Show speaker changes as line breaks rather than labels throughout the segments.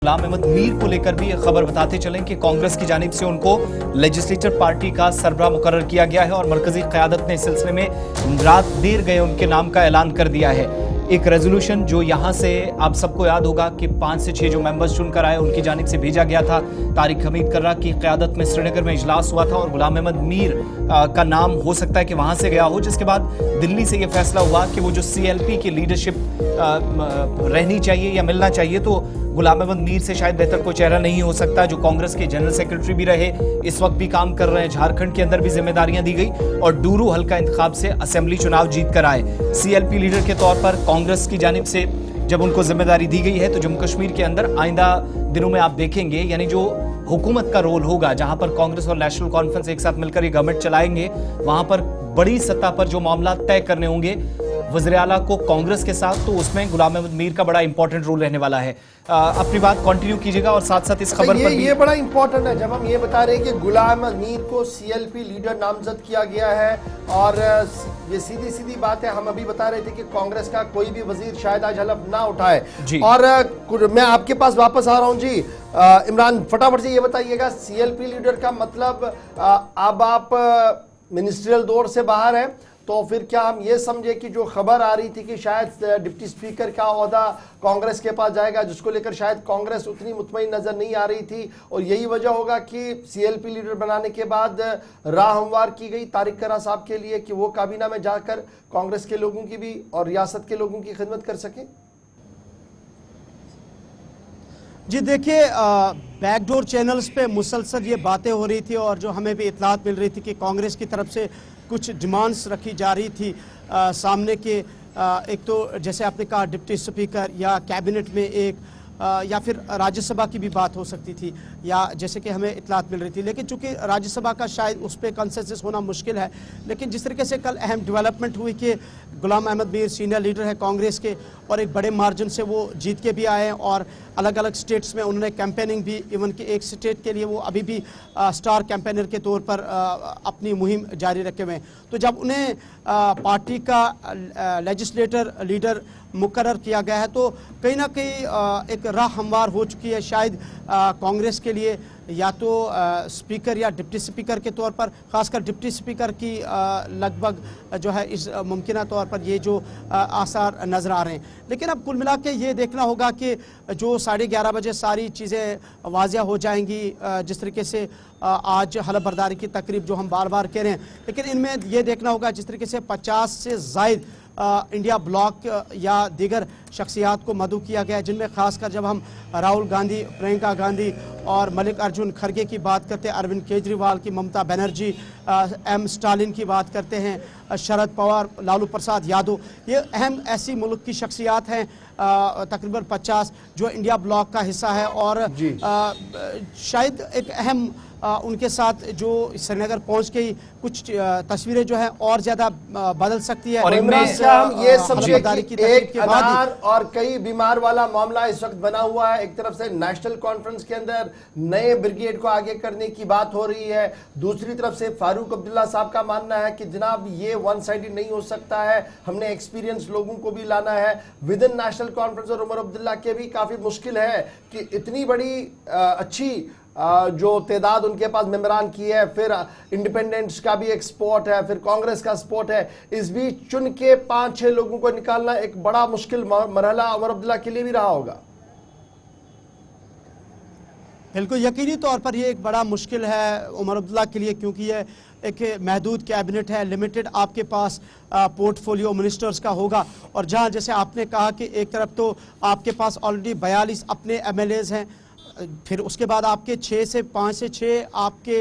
गुलाम अहमद मीर को लेकर भी खबर बताते चलें कि कांग्रेस की जानिब से उनको लेजिस्लेटर पार्टी का सरबराह मुकर्रर किया गया है और मरकजी क़यादत ने इस सिलसिले में रात देर गए उनके नाम का ऐलान कर दिया है। एक रेजोल्यूशन जो यहाँ से आप सबको याद होगा कि 5 से 6 जो मेंबर्स चुनकर आए उनकी जानिब से भेजा गया था। तारिक हमीद कर्रा की क़यादत में श्रीनगर में इजलास हुआ था और गुलाम अहमद मीर का नाम हो सकता है कि वहाँ से गया हो, जिसके बाद दिल्ली से ये फैसला हुआ कि वो जो CLP की लीडरशिप रहनी चाहिए या मिलना चाहिए, तो गुलाम अहमद मीर से शायद बेहतर कोई चेहरा नहीं हो सकता, जो कांग्रेस के जनरल सेक्रेटरी भी रहे, इस वक्त भी काम कर रहे हैं। झारखंड के अंदर भी जिम्मेदारियां दी गई और डूरू हल्का इंतखाब से असेंबली चुनाव जीत कर आए। CLP लीडर के तौर पर कांग्रेस की जानिब से जब उनको जिम्मेदारी दी गई है तो जम्मू कश्मीर के अंदर आइंदा दिनों में आप देखेंगे, यानी जो हुकूमत का रोल होगा, जहां पर कांग्रेस और नेशनल कॉन्फ्रेंस एक साथ मिलकर ये गवर्नमेंट चलाएंगे, वहां पर बड़ी सतह पर जो मामला तय करने होंगे वज़ीर आला को कांग्रेस के साथ, तो उसमें गुलाम अहमद मीर का बड़ा इंपॉर्टेंट रोल रहने वाला है। अपनी बात कंटिन्यू कीजिएगा और साथ साथ इस खबर पर
ये बड़ा इंपॉर्टेंट है जब हम ये बता रहे हैं कि गुलाम अहमद मीर को CLP लीडर नामजद किया गया है। और ये सीधी सीधी बात है, हम अभी बता रहे थे कि कांग्रेस का कोई भी वजीर शायद आज हलफ ना उठाए। और मैं आपके पास वापस आ रहा हूँ जी। इमरान, फटाफट से ये बताइएगा, CLP लीडर का मतलब अब आप मिनिस्ट्रियल दौर से बाहर हैं, तो फिर क्या हम ये समझे कि जो खबर आ रही थी कि शायद डिप्टी स्पीकर का ओहदा कांग्रेस के पास जाएगा, जिसको लेकर शायद कांग्रेस उतनी मुतमईन नजर नहीं आ रही थी, और यही वजह होगा कि CLP लीडर बनाने के बाद राह हमवार की गई तारिक कर्रा साहब के लिए कि वो काबीना में जाकर कांग्रेस के लोगों की भी और रियासत के लोगों की खिदमत कर सकें?
जी देखिए, बैकडोर चैनल्स पे मुसलसल ये बातें हो रही थी और जो हमें भी इतलात मिल रही थी कि कांग्रेस की तरफ से कुछ डिमांड्स रखी जा रही थी सामने के। एक तो जैसे आपने कहा डिप्टी स्पीकर या कैबिनेट में एक या फिर राज्यसभा की भी बात हो सकती थी, या जैसे कि हमें इतलात मिल रही थी, लेकिन चूंकि राज्यसभा का शायद उस पर कंसेंसस होना मुश्किल है। लेकिन जिस तरीके से कल अहम डेवलपमेंट हुई कि गुलाम अहमद मीर सीनियर लीडर है कांग्रेस के और एक बड़े मार्जिन से वो जीत के भी आए हैं और अलग अलग स्टेट्स में उन्होंने कैंपेनिंग भी, इवन कि एक स्टेट के लिए वो अभी भी स्टार कैंपेनर के तौर पर अपनी मुहिम जारी रखे हुए हैं। तो जब उन्हें पार्टी का लेजिस्लेटर लीडर मुकर्रर किया गया है तो कहीं ना कहीं एक राह हमवार हो चुकी है शायद कांग्रेस के लिए, या तो स्पीकर या डिप्टी स्पीकर के तौर पर, खासकर डिप्टी स्पीकर की लगभग जो है इस मुमकिन तौर पर ये जो आसार नज़र आ रहे हैं। लेकिन अब कुल मिला के ये देखना होगा कि जो 11:30 बजे सारी चीज़ें वाज़िया हो जाएंगी, जिस तरीके से आज हलफ बर्दारी की तकरीब जो हम बार बार कह रहे हैं, लेकिन इनमें ये देखना होगा जिस तरीके से 50 से ज़ायद इंडिया ब्लॉक या दीगर शख्सियात को मदऊ किया गया है, जिनमें खासकर जब हम राहुल गांधी, प्रियंका गांधी और मल्लिकार्जुन खड़गे की बात करते हैं, अरविंद केजरीवाल की, ममता बनर्जी, M स्टालिन की बात करते हैं, शरद पवार, लालू प्रसाद यादव, ये अहम ऐसी मुल्क की शख्सियात हैं तकरीबन 50 जो इंडिया ब्लॉक का हिस्सा है। और शायद एक अहम उनके साथ जो श्रीनगर पहुंच के कुछ तस्वीरें जो है और ज्यादा बदल सकती है।
और इमरान साहब हम ये समझे कि एक अनार और कई बीमार वाला मामला इस वक्त बना हुआ है। एक तरफ से नेशनल कॉन्फ्रेंस के अंदर नए ब्रिगेड को आगे करने की बात हो रही है, दूसरी तरफ से फारूक अब्दुल्ला साहब का मानना है कि जनाब ये वन साइडेड नहीं हो सकता है, हमने एक्सपीरियंस लोगों को भी लाना है विद इन नेशनल कॉन्फ्रेंस। और उमर अब्दुल्ला के भी काफी मुश्किल है कि इतनी बड़ी अच्छी जो तादाद उनके पास मेंबरान की है, फिर इंडिपेंडेंट्स का भी एक सपोर्ट है, फिर कांग्रेस का सपोर्ट है, इस बीच चुन के 5-6 लोगों को निकालना एक बड़ा मुश्किल मरहला उमर अब्दुल्ला के लिए भी रहा होगा।
बिल्कुल यकीनी तौर पर ये एक बड़ा मुश्किल है उमर अब्दुल्ला के लिए, क्योंकि ये एक महदूद कैबिनेट है, लिमिटेड आपके पास पोर्टफोलियो मिनिस्टर्स का होगा। और जहां जैसे आपने कहा कि एक तरफ तो आपके पास ऑलरेडी 42 अपने MLAs हैं, फिर उसके बाद आपके 5 से 6 आपके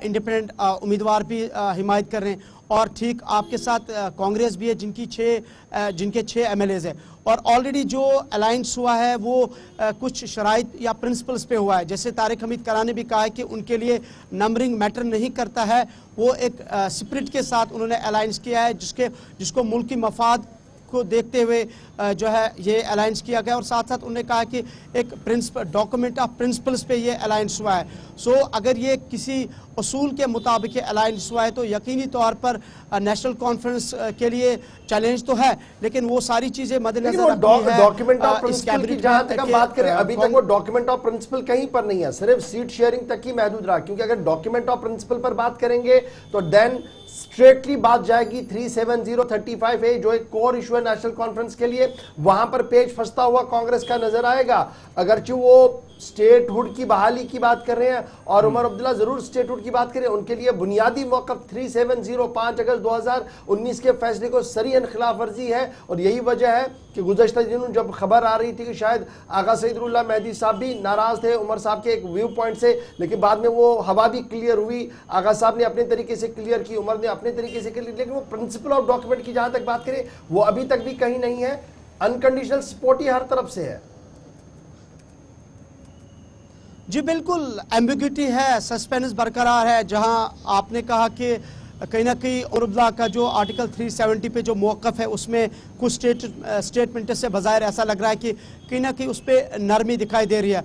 इंडिपेंडेंट उम्मीदवार भी हिमायत कर रहे हैं, और ठीक आपके साथ कांग्रेस भी है जिनके 6 MLAs हैं। और ऑलरेडी जो अलायंस हुआ है वो कुछ शराइत या प्रिंसिपल्स पे हुआ है। जैसे तारिक हमीद कर्रा ने भी कहा है कि उनके लिए नंबरिंग मैटर नहीं करता है, वो एक स्पिरिट के साथ उन्होंने अलायंस किया है जिसको मुल्क की मफाद को देखते हुए जो है ये अलायंस किया गया, और साथ साथ उन्होंने कहा कि एक डॉक्यूमेंट ऑफ प्रिंसिपल्स पे ये अलायंस हुआ है। सो अगर ये किसी उसूल के मुताबिक अलायंस हुआ है तो यकीनी तौर पर नेशनल कॉन्फ्रेंस के लिए चैलेंज तो है, लेकिन वो सारी चीजें मद्देनजर
डॉक्यूमेंट ऑफ प्रिंसिपल की जहां तक हम बात करें, अभी तक वो डॉक्यूमेंट ऑफ प्रिंसिपल कहीं पर नहीं है, सिर्फ सीट शेयरिंग तक ही महदूद रहा। क्योंकि अगर डॉक्यूमेंट ऑफ प्रिंसिपल पर बात करेंगे तो देन स्ट्रेटली बात जाएगी 37035A जो एक कोर इशू है नेशनल कॉन्फ्रेंस के लिए, वहां पर पेच फंसता हुआ कांग्रेस का नजर आएगा। अगरचे वो स्टेटहुड की बहाली की बात कर रहे हैं और उमर अब्दुल्ला जरूर स्टेटहुड की बात करें, उनके लिए बुनियादी मौक़िफ़ 3705 अगस्त 2019 के फैसले को सरीहन खिलाफ वर्जी है। और यही वजह है कि गुज़श्ता दिनों जब खबर आ रही थी कि शायद आगा सईदुल्लाह मेहदी साहब भी नाराज थे उमर साहब के एक व्यू पॉइंट से, लेकिन बाद में वो हवा भी क्लियर हुई, आगा साहब ने अपने तरीके से क्लियर की, उमर ने अपने तरीके से क्लियर, लेकिन वो प्रिंसिपल ऑफ डॉक्यूमेंट की जहां तक बात करें वो अभी तक भी कहीं नहीं है। अनकंडीशनल सपोर्ट ही हर तरफ से है।
जी बिल्कुल, एम्बिग्यूटी है, सस्पेंस बरकरार है। जहां आपने कहा कि कहीं ना कहीं उमर का जो आर्टिकल 370 पे जो मौक़िफ़ है उसमें कुछ स्टेटमेंट से बज़ाहिर ऐसा लग रहा है कि कहीं ना कहीं उस पर नरमी दिखाई दे रही है।